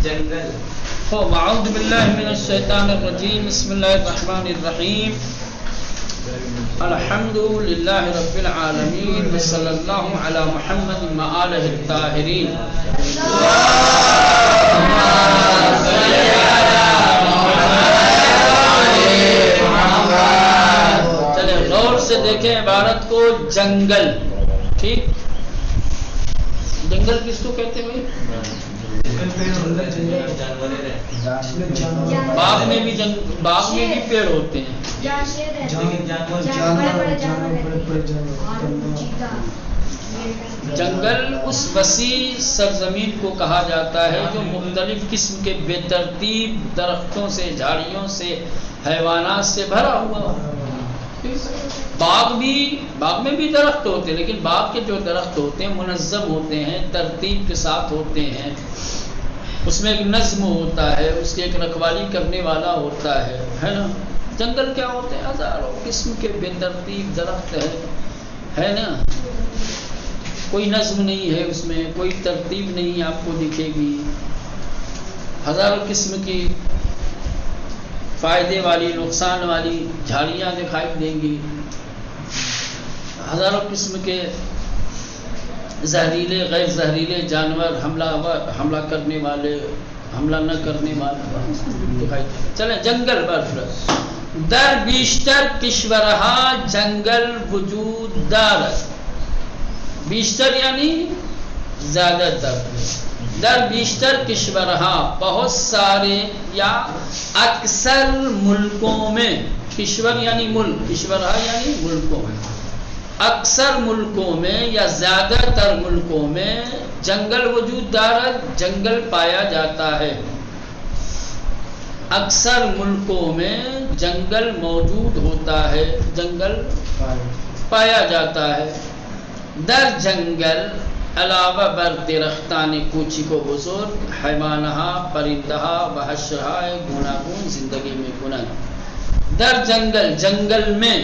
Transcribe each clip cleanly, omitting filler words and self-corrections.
جنگل. اعوذ باللہ من الشیطان الرجیم. بسم اللہ الرحمن الرحیم. الحمد للہ رب العالمین وصلی اللہ علی محمد وآلہ الطاہرین. چلے غور سے دیکھیں عبارت کو. جنگل. ٹھیک. جنگل کس کو کہتے ہیں؟ باغ میں بھی پیڑ ہوتے ہیں. جنگل اس وسیع سرزمین کو کہا جاتا ہے جو مختلف قسم کے بے ترتیب درختوں سے، جھاڑیوں سے، حیوانات سے بھرا ہوا. باغ میں بھی درخت ہوتے ہیں، لیکن باغ کے جو درخت ہوتے ہیں منظم ہوتے ہیں، ترتیب کے ساتھ ہوتے ہیں. اس میں ایک نظم ہوتا ہے، اس کی ایک رکھوالی کرنے والا ہوتا ہے نا. جنگل کیا ہوتے ہیں؟ ہزاروں قسم کے بے ترتیب درخت ہے نا. کوئی نظم نہیں ہے اس میں، کوئی ترتیب نہیں آپ کو دکھے گی. ہزاروں قسم کی فائدے والی، نقصان والی جھاڑیاں دکھائی دیں گی. ہزاروں قسم کے زہریلے، غیر زہریلے جانور، حملہ کرنے والے، حملہ نہ کرنے والے دکھائی. چلیں جنگل برف در بیشتر کشورہا جنگل وجود دارد. بیشتر یعنی زیادہ تر. در بیشتر کشورہا بہت سارے یا اکثر ملکوں میں. کشور یعنی ملک، کشورہا یعنی ملکوں میں. اکثر ملکوں میں یا زیادہ تر ملکوں میں جنگل وجود دارد، جنگل پایا جاتا ہے. اکثر ملکوں میں جنگل موجود ہوتا ہے، جنگل پایا جاتا ہے. در جنگل علاوہ بر درختان کوچک و بزرگ، حیوانہا، پرندہا و حشرہا گوناگون زندگی میں کنند. در جنگل، جنگل میں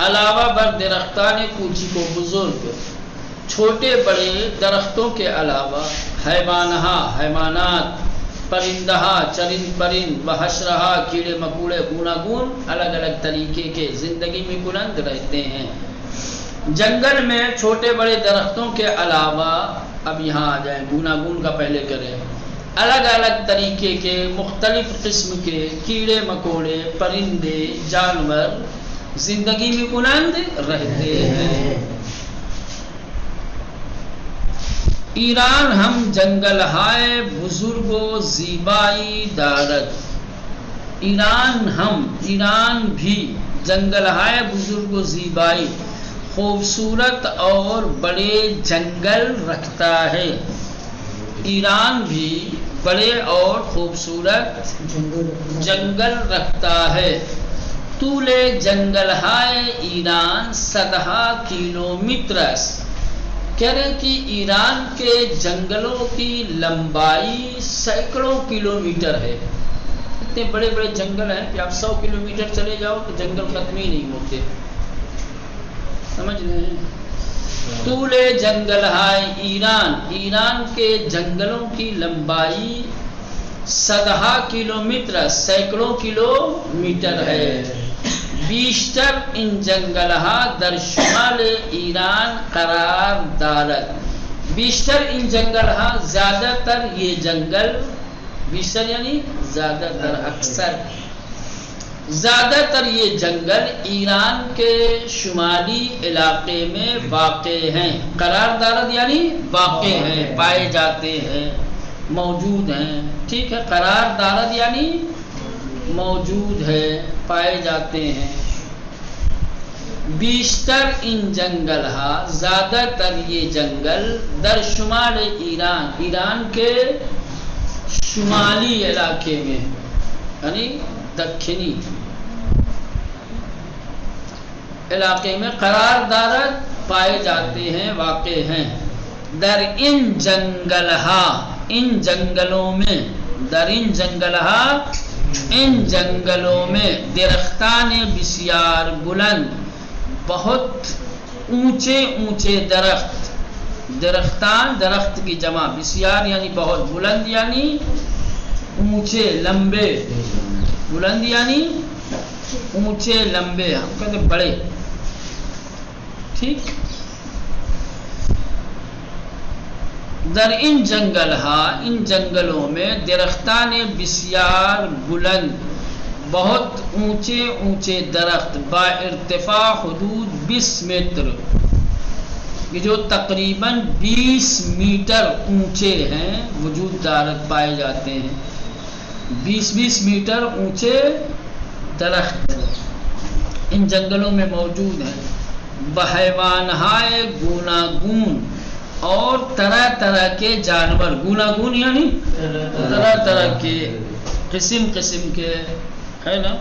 علاوہ بر درختان کوچک و بزرگ، چھوٹے بڑے درختوں کے علاوہ، حیوانہا، حیوانات، پرندہا، چرند پرند، و حشرہا، کیڑے مکوڑے، گوناگون الگ الگ طریقے کے زندگی میں کنند رہتے ہیں. جنگل میں چھوٹے بڑے درختوں کے علاوہ، اب یہاں آ جائیں، گوناگون کا پہلے کریں. الگ الگ طریقے کے مختلف قسم کے کیڑے مکوڑے، پرندے، جانور زندگی میں کنند رہتے ہیں. ایران ہم جنگل ہائے بزرگ و زیبائی دارد. ایران بھی جنگل ہائے بزرگ و زیبائی، خوبصورت اور بڑے جنگل رکھتا ہے. ایران بھی بڑے اور خوبصورت جنگل رکھتا ہے. طول جنگل ہائے ایران 100 کلومیٹر. کہہ رہے کہ ایران کے جنگلوں کی لمبائی سینکڑوں کلومیٹر ہے. اتنے بڑے بڑے جنگل ہیں کہ آپ 100 کلومیٹر چلے جاؤ تو جنگل ختم ہی نہیں ہوتے. سمجھ رہے ہیں؟ طول جنگل ہائے ایران کے جنگلوں کی لمبائی 100 کلومیٹر، سینکڑوں کلومیٹر ہے. بیشتر ان جنگلہا در شمال ایران قرار دارد. بیشتر ان جنگلہا، زیادہ تر یہ جنگل، بیشتر یعنی زیادہ تر، اکثر، زیادہ تر یہ جنگل ایران کے شمالی علاقے میں واقع ہیں. قرار دارد یعنی واقع ہیں، پائے جاتے ہیں، موجود ہیں. ٹھیک ہے. قرار دارد یعنی موجود ہے، پائے جاتے ہیں. بیشتر ان جنگلہا، زیادہ تر یہ جنگل، در شمال ایران کے شمالی علاقے میں یعنی دکھنی علاقے میں قرار دارد پائے جاتے ہیں، واقع ہیں. در ان جنگلہا، ان جنگلوں میں، در ان جنگلہا، ان جنگلوں میں درختان بسیار بلند، بہت اونچے اونچے درخت. درختان، درخت کی جمع، بسیار یعنی بہت، بلند یعنی اونچے لمبے، بلند یعنی اونچے لمبے، ہم کہتے ہیں بڑے، ٹھیک. در ان جنگلہا، ان جنگلوں میں درختان بسیار بلند، بہت اونچے اونچے درخت، با ارتفاع حدود 20 میٹر، یہ جو تقریباً 20 میٹر اونچے ہیں وجود دارت پائے جاتے ہیں. 20 میٹر اونچے درخت ان جنگلوں میں موجود ہیں. بحیوانہائے گوناگون، اور طرح طرح کے جانور، گوناگون یعنی طرح طرح کے، قسم قسم کے، ہے نا.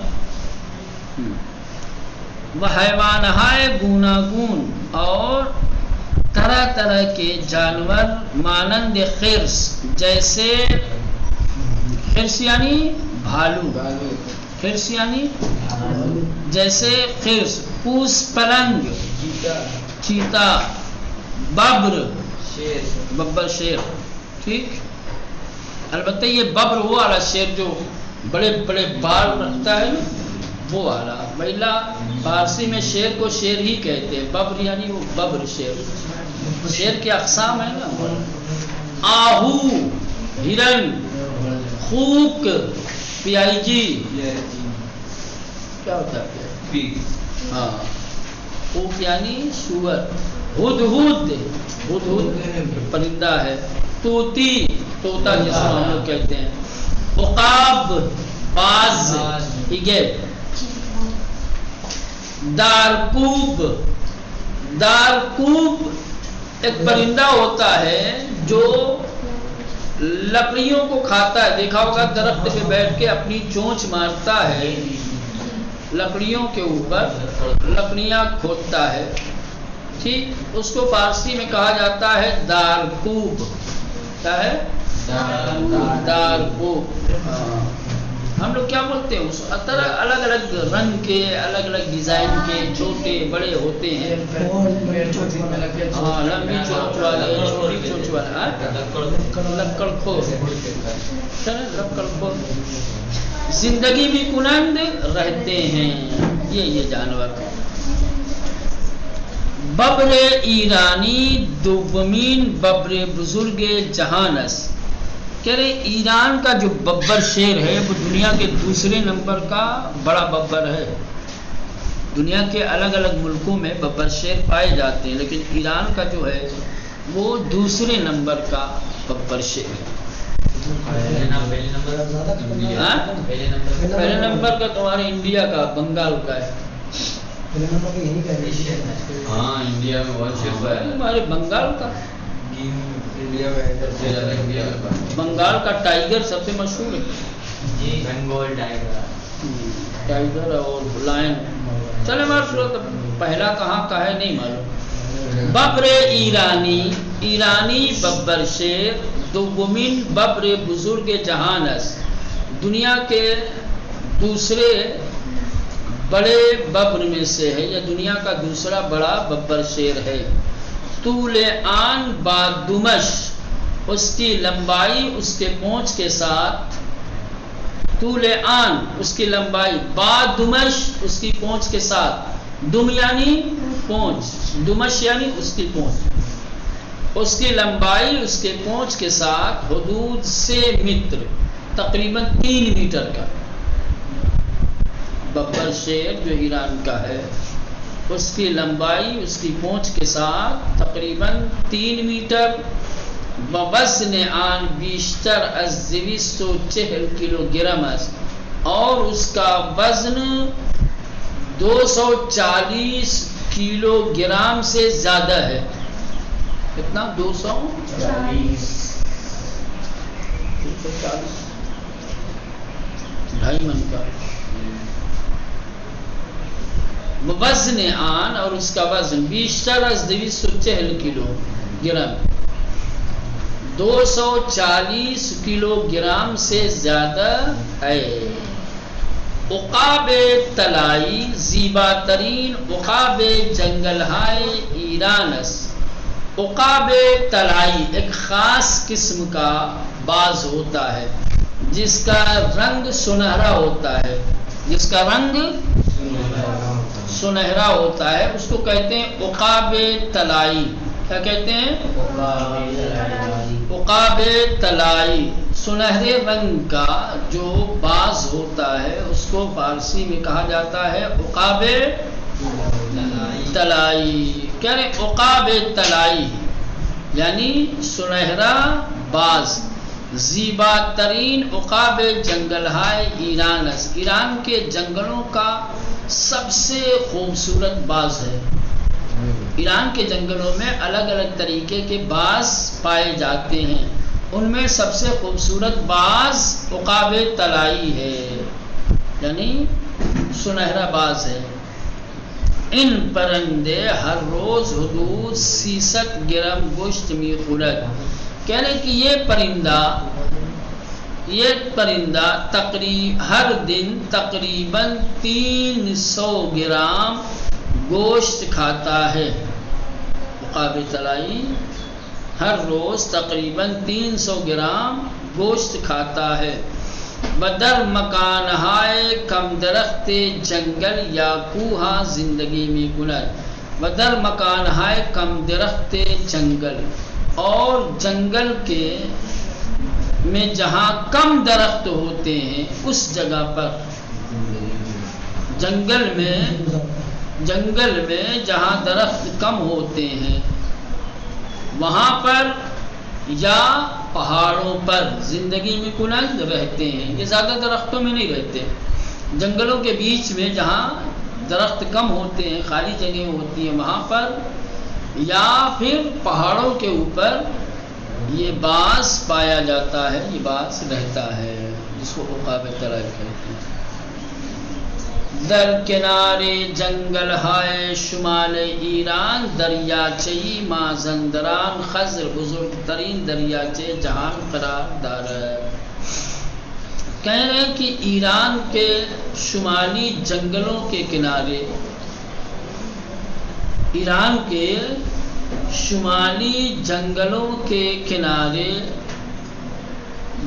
بحیوانہائے گوناگون، اور طرح طرح کے جانور، مانند خرس، جیسے خرس یعنی بھالو، خرس یعنی جیسے خرس، پوس پلنگ، چیتا، ببر، ببر شیر، ٹھیک. البتہ یہ ببر وہ والا شیر جو بڑے بڑے بال رکھتا ہے نا، وہ والا. مہیلا فارسی میں شیر کو شیر ہی کہتے ہیں، ببر یعنی وہ ببر شیر. شیر کی اقسام ہے نا، آہو، ہرن، خوک، پیائی جی، کیا ہوتا ہے؟ ہاں، خوک یعنی سور. ہدہد، ہدہد پرندہ ہے. طوطی، طوطا جس کو ہم لوگ کہتے ہیں. عقاب، باز، ہگے. دارکوب، دارکوب ایک پرندہ ہوتا ہے جو لکڑیوں کو کھاتا ہے. دیکھا ہوگا درخت پہ بیٹھ کے اپنی چونچ مارتا ہے لکڑیوں کے اوپر، لکڑیاں کھودتا ہے، ٹھیک. اس کو فارسی میں کہا جاتا ہے دارکوب. کیا ہے؟ دارکوب. ہم لوگ کیا بولتے ہیں اس طرح، الگ الگ رنگ کے، الگ الگ ڈیزائن کے، چھوٹے بڑے ہوتے ہیں. ہاں، لمبی چونچ والے، چھوٹی چونچ والے، لکڑ کھور، لکڑ کھور. زندگی بھی کنند رہتے ہیں یہ جانور. ببر ایرانی دومین ببر بزرگ جہانس، کہہ رہے ایران کا جو ببر شیر ہے وہ دنیا کے دوسرے نمبر کا بڑا ببر ہے. دنیا کے الگ الگ ملکوں میں ببر شیر پائے جاتے ہیں، لیکن ایران کا جو ہے وہ دوسرے نمبر کا ببر شیر ہے. پہلے نمبر کا تمہارے انڈیا کا، بنگال کا ہے. ہاں، انڈیا میں بہت شیر ہے. ہمارے بنگال کا، بنگال کا ٹائیگر سب سے مشہور ہے. بنگال ٹائیگر اور لائن. چلے مارو، پہلا کہاں کا ہے نہیں معلوم. ببر ایرانی، ایرانی ببر شیر، دومین ببر بزرگ جہانس، دنیا کے دوسرے بڑے ببر میں سے ہے، یا دنیا کا دوسرا بڑا ببر شیر ہے. طول آن با دمش، اس کی لمبائی اس کے پونچھ کے ساتھ. طول آن اس کی لمبائی، با دمش اس کی پونچھ کے ساتھ. دم یعنی پونچھ، دمش یعنی اس کی پونچھ. اس کی لمبائی اس کے پونچھ کے ساتھ حدود سے میٹر، تقریباً 3 میٹر کا. ببر شیر جو ایران کا ہے، اس کی لمبائی اس کی پونچھ کے ساتھ تقریباً 3 میٹر. وزن آن بیشتر از 240 کلو گرم است، اور اس کا وزن 240 کلو گرام سے زیادہ ہے. کتنا؟ 240، 2.5 من کا. وزن آن، اور اس کا وزن بیشتر از 240 کلو گرام، 240 کلو گرام سے زیادہ ہے. عقاب طلائی، زیبا ترین عقاب جنگلہائے ایرانس. عقاب طلائی ایک خاص قسم کا باز ہوتا ہے. جس کا رنگ سنہرا ہوتا ہے، جس کا رنگ سنہرا ہوتا ہے، اس کو کہتے ہیں عقاب طلائی۔ کیا کہتے ہیں؟ عقاب طلائی۔ سنہرے رنگ کا جو باز ہوتا ہے اس کو فارسی میں کہا جاتا ہے عقاب طلائی۔ کہہ رہے عقاب طلائی یعنی سنہرا باز۔ زیبا ترین عقاب جنگل ہے ایران است، ایران کے جنگلوں کا سب سے خوبصورت باز ہے۔ ایران کے جنگلوں میں الگ الگ طریقے کے باز پائے جاتے ہیں، ان میں سب سے خوبصورت باز عقاب طلائی ہے، یعنی سنہرا باز ہے۔ ان پرندے ہر روز حدود 300 گرم گوشت می خورد۔ کہہ رہے کہ یہ پرندہ ہر دن تقریباً 300 گرام گوشت کھاتا ہے۔ عقاب طلائی ہر روز تقریباً 300 گرام گوشت کھاتا ہے۔ بدر مکان ہائے کم درخت جنگل یا کوہا زندگی میں کند۔ بدر مکان ہائے کم درخت جنگل، اور جنگل کے میں جہاں کم درخت ہوتے ہیں اس جگہ پر، جنگل میں جہاں درخت کم ہوتے ہیں وہاں پر یا پہاڑوں پر زندگی میں کنند رہتے ہیں۔ یہ زیادہ درختوں میں نہیں رہتے، جنگلوں کے بیچ میں جہاں درخت کم ہوتے ہیں، خالی جگہیں ہوتی ہیں وہاں پر، یا پھر پہاڑوں کے اوپر یہ باز پایا جاتا ہے، یہ باز رہتا ہے، جس کو عقاب طلائی کہتے ہیں۔ در کنارے جنگل ہائے شمال ایران دریاچے مازندران خضر بزرگ ترین دریاچے جہان قرار دارد۔ کہہ رہے ہیں کہ ایران کے شمالی جنگلوں کے کنارے، ایران کے شمالی جنگلوں کے کنارے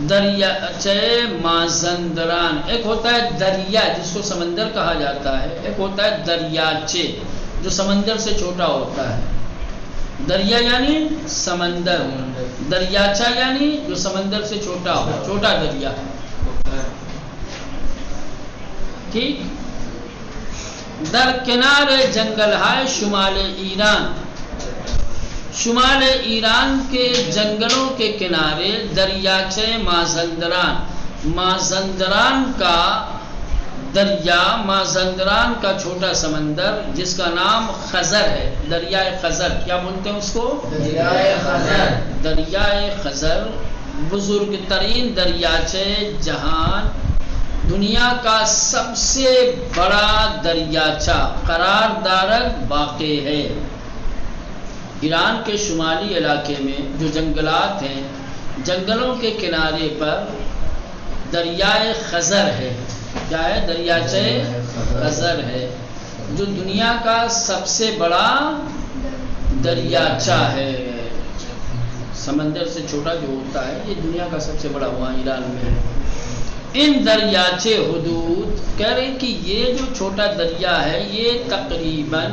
دریاچے مازندران، ایک ہوتا ہے دریا جس کو سمندر کہا جاتا ہے، ایک ہوتا ہے دریاچے جو سمندر سے چھوٹا ہوتا ہے۔ دریا یعنی سمندر، دریاچہ یعنی جو سمندر سے چھوٹا ہو، چھوٹا دریا، ٹھیک۔ در کنار جنگل ہے شمال ایران، شمال ایران کے جنگلوں کے کنارے دریاچے مازندران، مازندران کا دریا، مازندران کا چھوٹا سمندر جس کا نام خضر ہے، دریائے خضر، کیا بولتے ہیں اس کو؟ دریائے خضر۔ دریائے خضر بزرگ ترین دریاچے جہان، دنیا کا سب سے بڑا دریاچہ قرار دارد واقع ہے۔ ایران کے شمالی علاقے میں جو جنگلات ہیں، جنگلوں کے کنارے پر دریائے خضر ہے۔ کیا ہے؟ دریاچے خضر ہے، جو دنیا کا سب سے بڑا دریاچہ ہے۔ سمندر سے چھوٹا جو ہوتا ہے یہ دنیا کا سب سے بڑا وہاں ایران میں ہے۔ ان دریاچے حدود، کہہ رہے ہیں کہ یہ جو چھوٹا دریا ہے یہ تقریباً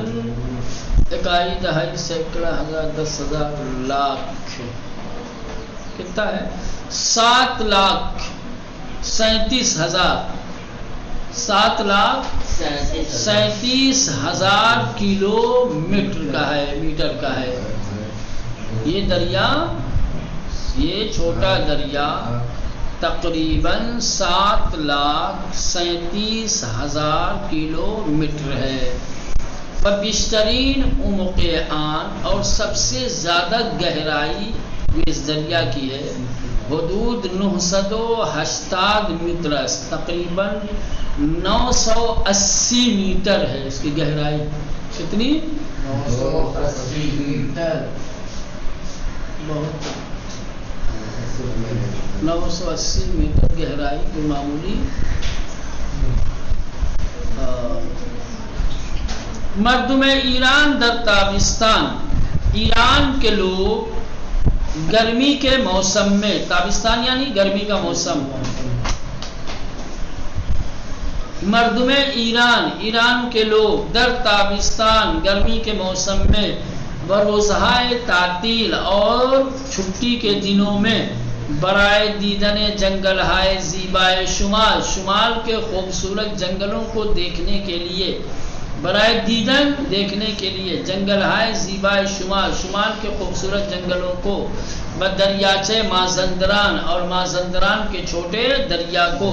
1 دہائی سینکڑا ہزار 10,000 لاکھ، کتنا ہے؟ 7,37,000 کلو میٹر کا ہے یہ دریا۔ یہ چھوٹا دریا تقریباً 7,37,000 کلو میٹر ہے۔ بیشترین عمق آن، اور سب سے زیادہ گہرائی جو اس دریا کی ہے حدود 980 میٹر، تقریباً 980 میٹر ہے اس کی گہرائی۔ کتنی؟ 980 میٹر، 980 میٹر گہرائی کوئی معمولی۔ مردم ایران در تابستان، ایران کے لوگ گرمی کے موسم میں، تابستان یعنی گرمی کا موسم، مردم ایران کے لوگ در تابستان گرمی کے موسم میں بروزہائے تعطیل اور چھٹی کے دنوں میں برائے دیدن جنگل ہائے زیبائے شمال کے خوبصورت جنگلوں کو دیکھنے کے لیے، برائے دیدن دیکھنے کے لیے، جنگل ہائے زیبائے شمال کے خوبصورت جنگلوں کو، بدریاچے مازندران اور مازندران کے چھوٹے دریا کو،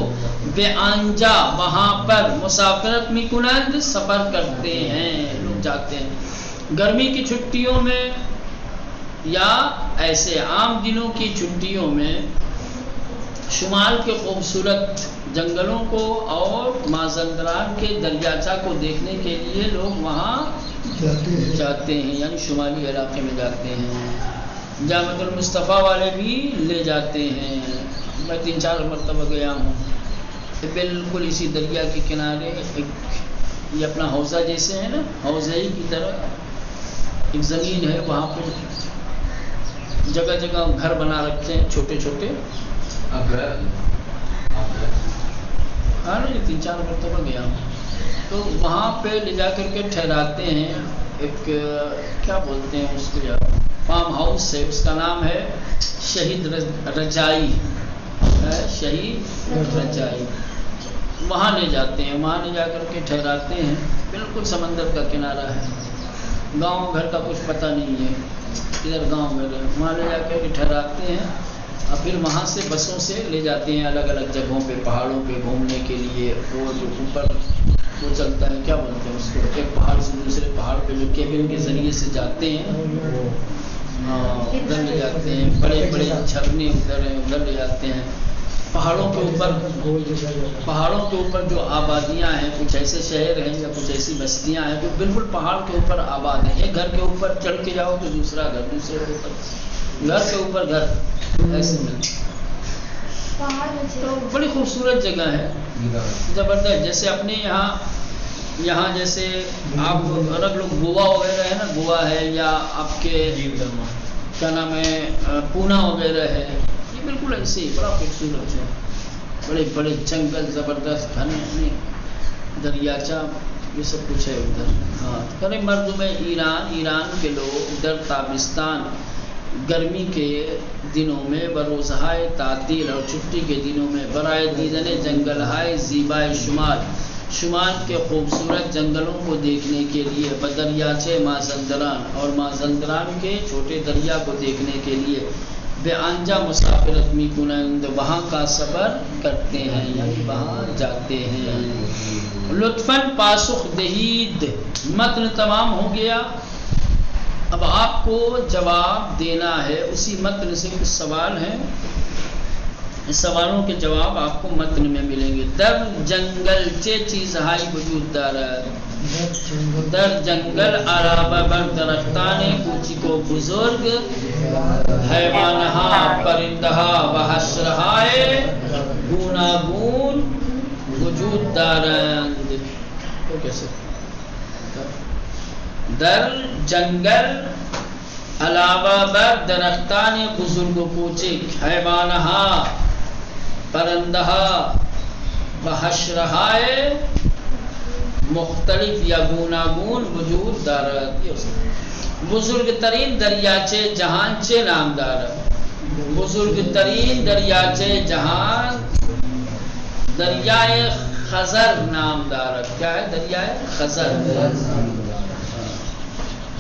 بے آنجا وہاں پر مسافرت می کنند سفر کرتے ہیں، لوگ جاتے ہیں گرمی کی چھٹیوں میں یا ایسے عام دنوں کی چھٹیوں میں شمال کے خوبصورت جنگلوں کو اور مازندران کے دریاچہ کو دیکھنے کے لیے لوگ وہاں جاتے ہیں، یعنی شمالی علاقے میں جاتے ہیں۔ جامع المصطفیٰ والے بھی لے جاتے ہیں، میں 3-4 مرتبہ گیا ہوں، بالکل اسی دریا کے کنارے یہ اپنا حوضہ جیسے ہے نا، حوضے کی طرح ایک زمین ہے، وہاں پہ جگہ جگہ گھر بنا رکھتے ہیں چھوٹے چھوٹے، ہاں نا، 3-4 مرتبہ گیا ہوں، تو وہاں پہ لے جا کر کے ٹھہراتے ہیں، ایک کیا بولتے ہیں اس کو یار، فارم ہاؤس ہے، اس کا نام ہے شہید رجائی، شہید رجائی، وہاں لے جاتے ہیں، وہاں لے جا کر کے ٹھہراتے ہیں، بالکل سمندر کا کنارہ ہے، گاؤں گھر کا کچھ پتہ نہیں ہے، ادھر گاؤں میں وہاں لے جا کر کے ٹھہراتے ہیں، اور پھر وہاں سے بسوں سے لے جاتے ہیں الگ الگ جگہوں پہ، پہاڑوں پہ گھومنے کے لیے، وہ جو اوپر وہ چلتا ہے کیا بولتے ہیں اس کو، ایک پہاڑ سے دوسرے پہاڑ پہ جو کیبل کے ذریعے سے جاتے ہیں، ادھر لے جاتے ہیں، بڑے بڑے جھرنے ادھر ہیں، ادھر لے جاتے ہیں، پہاڑوں کے اوپر جو آبادیاں ہیں، کچھ ایسے شہر ہیں یا کچھ ایسی بستیاں ہیں جو بالکل پہاڑ کے اوپر آباد ہیں، ایک گھر کے اوپر چڑھ کے جاؤ تو دوسرا گھر، دوسرے کے اوپر گھر کے اوپر گھر، ایسے میں تو بڑی خوبصورت جگہ ہے، زبردست، جیسے اپنے یہاں جیسے آپ الگ لوگ گوا وغیرہ ہے نا، گوا ہے یا آپ کے کیا نام ہے پونا وغیرہ ہے، یہ بالکل ایسے ہی بڑا خوبصورت ہے، بڑے بڑے جنگل، زبردست گھنے دریاچہ، یہ سب کچھ ہے ادھر۔ ہاں کرے مردم ایران کے لوگ ادھر تابستان گرمی کے دنوں میں بروزہائے تعطیل اور چھٹی کے دنوں میں برائے دیدن جنگل ہائے زیبائے شمال کے خوبصورت جنگلوں کو دیکھنے کے لیے، بدریاچے مازندران اور مازندران کے چھوٹے دریا کو دیکھنے کے لیے، بے آنجا مسافرت می کنند وہاں کا سفر کرتے ہیں، یعنی وہاں جاتے ہیں۔ لطفاً پاسخ دہید، متن تمام ہو گیا، اب آپ کو جواب دینا ہے، اسی متن سے کچھ سوال ہیں، اس سوالوں کے جواب آپ کو متن میں ملیں گے۔ در جنگل چے چیز ہائی وجود دارد، در جنگل عرابہ بر درختان کوچی کو بزرگ، حیوانہا پرندہا و حشرہائے گوناگون وجود دارند۔ تو کیسے در جنگل علاوہ بر درختان بزرگ و کوچک، حیوانہا پرندہا و حشرہائے مختلف یا گوناگون وجود دارد۔ بزرگ ترین دریاچے جہان چے نام دارد، بزرگ ترین دریاچے جہان دریائے خزر نام دارد۔ کیا ہے دریائے خزر؟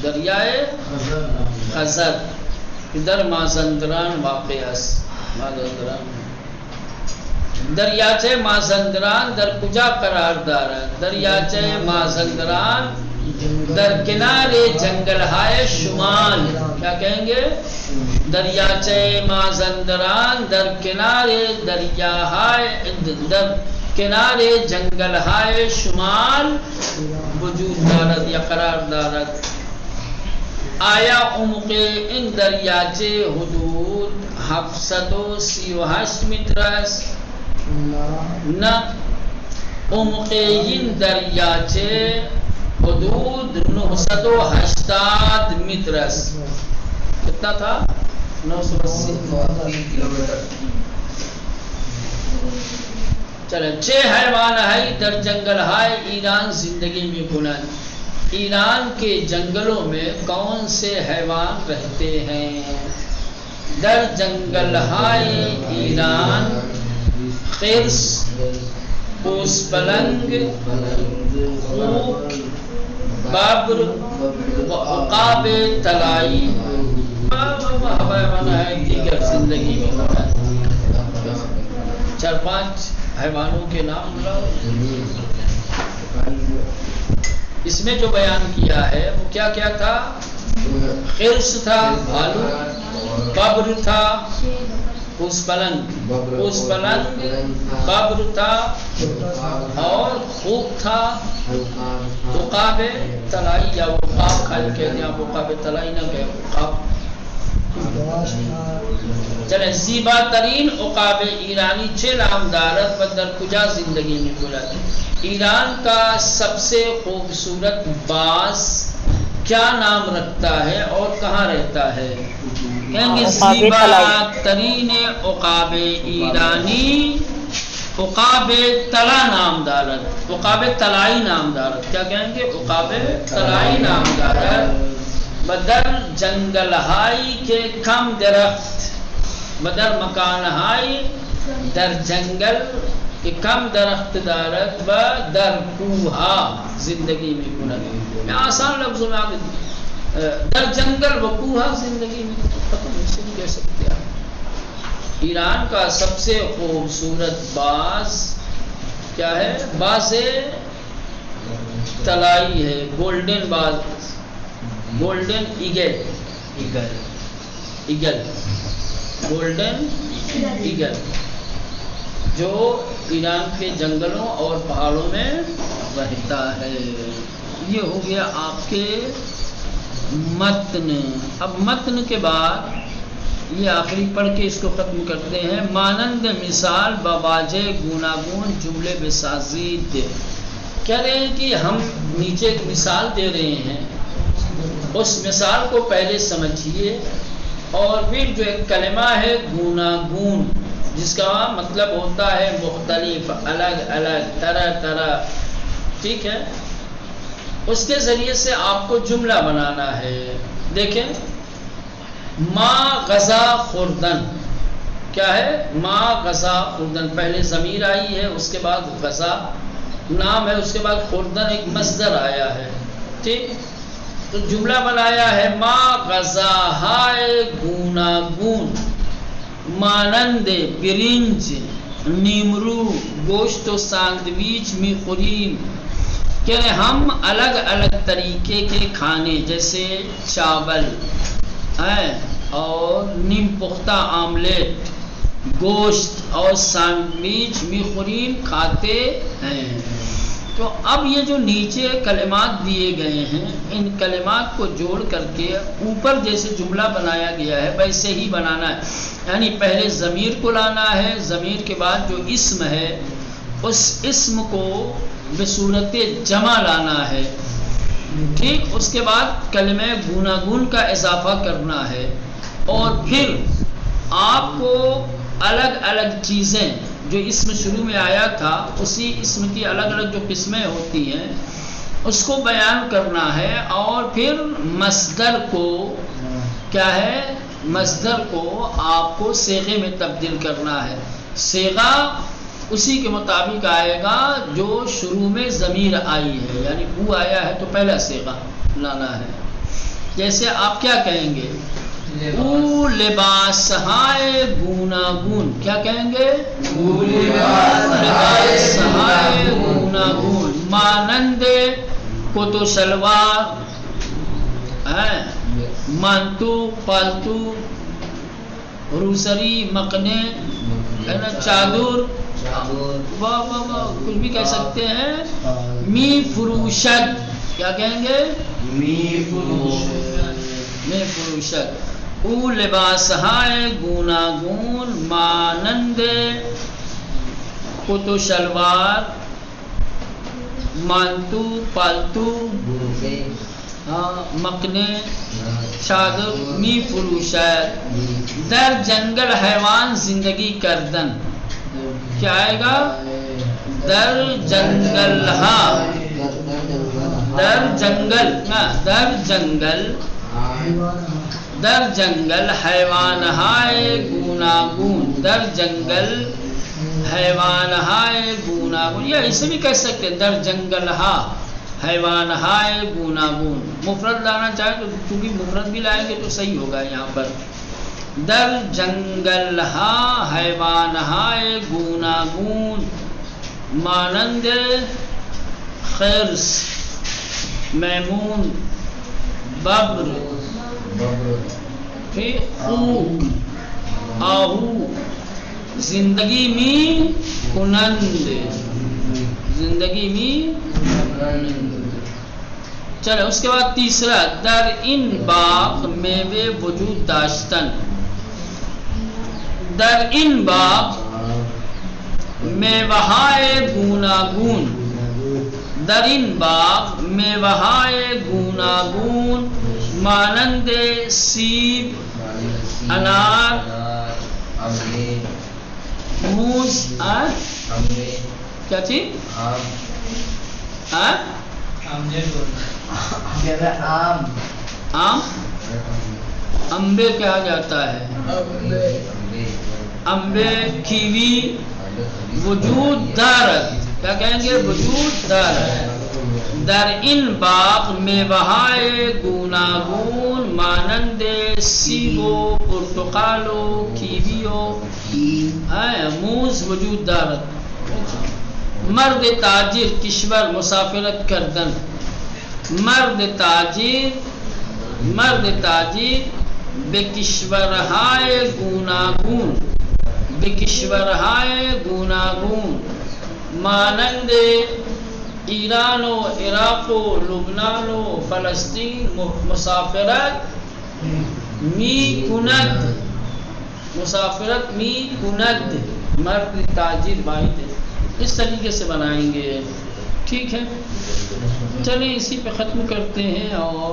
دریائے خزر، ادھر مازندران واقع ہے، مازندران دریاچے مازندران در کجا قرار دارد؟ دریاچے مازندران در کنارے جنگل ہائے شمال، کیا کہیں گے؟ دریاچے مازندران در کنارے در کنارے جنگل ہائے شمال وجود دارد یا قرار دارد۔ آیا عمق ان دریاچے حدود 738 متر است؟ نہ، عمق این دریاچے حدود 980 متر است۔ کتنا تھا؟ 980 کلومیٹر. چلے. چه حیوان ہے در جنگل ہے ایران زندگی میں کنند. ایران کے جنگلوں میں کون سے حیوان رہتے ہیں؟ در جنگل ہے ایران خرس، پوس پلنگ، خوک، ببر، عقاب طلائی. حیوان ہے دیگر زندگی میں کنند. 4-5 حیوانوں کے نام لاؤ. اس میں جو بیان کیا ہے وہ کیا کیا تھا؟ خرس تھا، بھالو، ببر تھا، پوس پلنگ، ببر تھا، اور خوک تھا، عقاب طلائی یا عقاب خالی کہتے ہیں آپ، عقاب طلائی نہ کہے عقاب. چلے. زیبا ترین عقاب ایرانی چه نام دارد و در کجا زندگی می کند؟ ایران کا سب سے خوبصورت باز کیا نام رکھتا ہے اور کہاں رہتا ہے؟ کہیں گے زیبا ترین عقاب ایرانی عقاب طلا نام دارد، عقاب طلائی نام دارد. کیا کہیں گے؟ عقاب طلائی نام دارد. بدر جنگل ہائی کے کم درخت، بدر مکان ہائی در جنگل کے کم درخت دارد و در کوہا زندگی میں کنند. میں آسان لفظوں میں آگے در جنگل و کوہا زندگی میں ختم ایسے نہیں کہہ سکتے آپ. ایران کا سب سے خوبصورت باز کیا ہے؟ باز طلائی ہے، گولڈن باز، golden eagle, eagle, golden eagle, جو ایران کے جنگلوں اور پہاڑوں میں رہتا ہے. یہ ہو گیا آپ کے متن. اب متن کے بعد یہ آخری پڑھ کے اس کو ختم کرتے ہیں. مانند مثال بواجہ گوناگون جملے بسازید. کہہ رہے ہیں کہ ہم نیچے ایک مثال دے رہے ہیں، اس مثال کو پہلے سمجھیے، اور پھر جو ایک کلمہ ہے گوناگون جس کا مطلب ہوتا ہے مختلف، الگ الگ، طرح طرح، ٹھیک ہے، اس کے ذریعے سے آپ کو جملہ بنانا ہے. دیکھیں، ما غزا خوردن کیا ہے؟ ما غزا خوردن، پہلے ضمیر آئی ہے، اس کے بعد غزا نام ہے، اس کے بعد خوردن ایک مصدر آیا ہے. ٹھیک، تو جملہ بنایا ہے ما غزاہائے گوناگون مانند برنج، نیمرو، گوشت و ساندویچ میخوریم. کہ ہم الگ الگ طریقے کے کھانے جیسے چاول اور نیم پختہ آملیٹ، گوشت اور سینڈوچ میخوریم کھاتے ہیں. تو اب یہ جو نیچے کلمات دیے گئے ہیں، ان کلمات کو جوڑ کر کے اوپر جیسے جملہ بنایا گیا ہے ویسے ہی بنانا ہے. یعنی پہلے ضمیر کو لانا ہے، ضمیر کے بعد جو اسم ہے اس اسم کو بصورت جمع لانا ہے. ٹھیک، اس کے بعد کلمہ گوناگون کا اضافہ کرنا ہے، اور پھر آپ کو الگ الگ چیزیں جو اسم شروع میں آیا تھا اسی اسم کی الگ الگ جو قسمیں ہوتی ہیں اس کو بیان کرنا ہے، اور پھر مصدر کو کیا ہے؟ مصدر کو آپ کو صیغے میں تبدیل کرنا ہے. صیغہ اسی کے مطابق آئے گا جو شروع میں ضمیر آئی ہے، یعنی او آیا ہے تو پہلا صیغہ لانا ہے. جیسے آپ کیا کہیں گے؟ او لباس ہائے گوناگون. کیا کہیں گے؟ او لباس ہائے گوناگون مانند کتو شلوار، مانتو، پالتو، روسری، مکنے، چادر، کچھ بھی کہہ سکتے ہیں. می فروشد. کیا کہیں گے؟ می فروشد. او لباس ہائے گوناگون مانند کتو شلوار، مانتو، پالتو، مکنے، چادر می فروشد. در جنگل حیوان زندگی کردن. کیا آئے گا؟ در جنگل ہاں، در جنگل در جنگل حیوان ہائے گوناگون. در جنگل حیوان ہائے گوناگون، یا اسے بھی کہہ سکتے ہیں در جنگل ہا حیوان ہائے گوناگون. مفرد لانا چاہے تو چونکہ مفرد بھی لائیں گے تو صحیح ہوگا یہاں پر. در جنگل ہا حیوان ہائے گوناگون مانند خرس، میمون، ببر، پھر خوک، آہو زندگی میں کنند. زندگی میں چلو اس کے بعد تیسرا در ان باغ میوے وجود داشتن. در ان باغ میوہائے گوناگون. در این باغ میوہائے گوناگون مانند سیب، انار، موز، کیا چیز؟ آم، امبے کہا جاتا ہے. امبے، کیوی وجود دارد. کیا کہیں گے؟ وجود دارد. در این باغ میوہائے گوناگون مانند سیب و پرتقال و کیوی و موز وجود دارد. مرد تاجر کشور مسافرت کردن. مرد تاجر به کشورهای گوناگون، به کشورهای گوناگون مانند ایران و عراق و لبنان و فلسطین مسافرت می کند. مسافرت می کند. مرد تاجر واحد ہے. اس طریقے سے بنائیں گے. ٹھیک ہے، چلیں اسی پہ ختم کرتے ہیں اور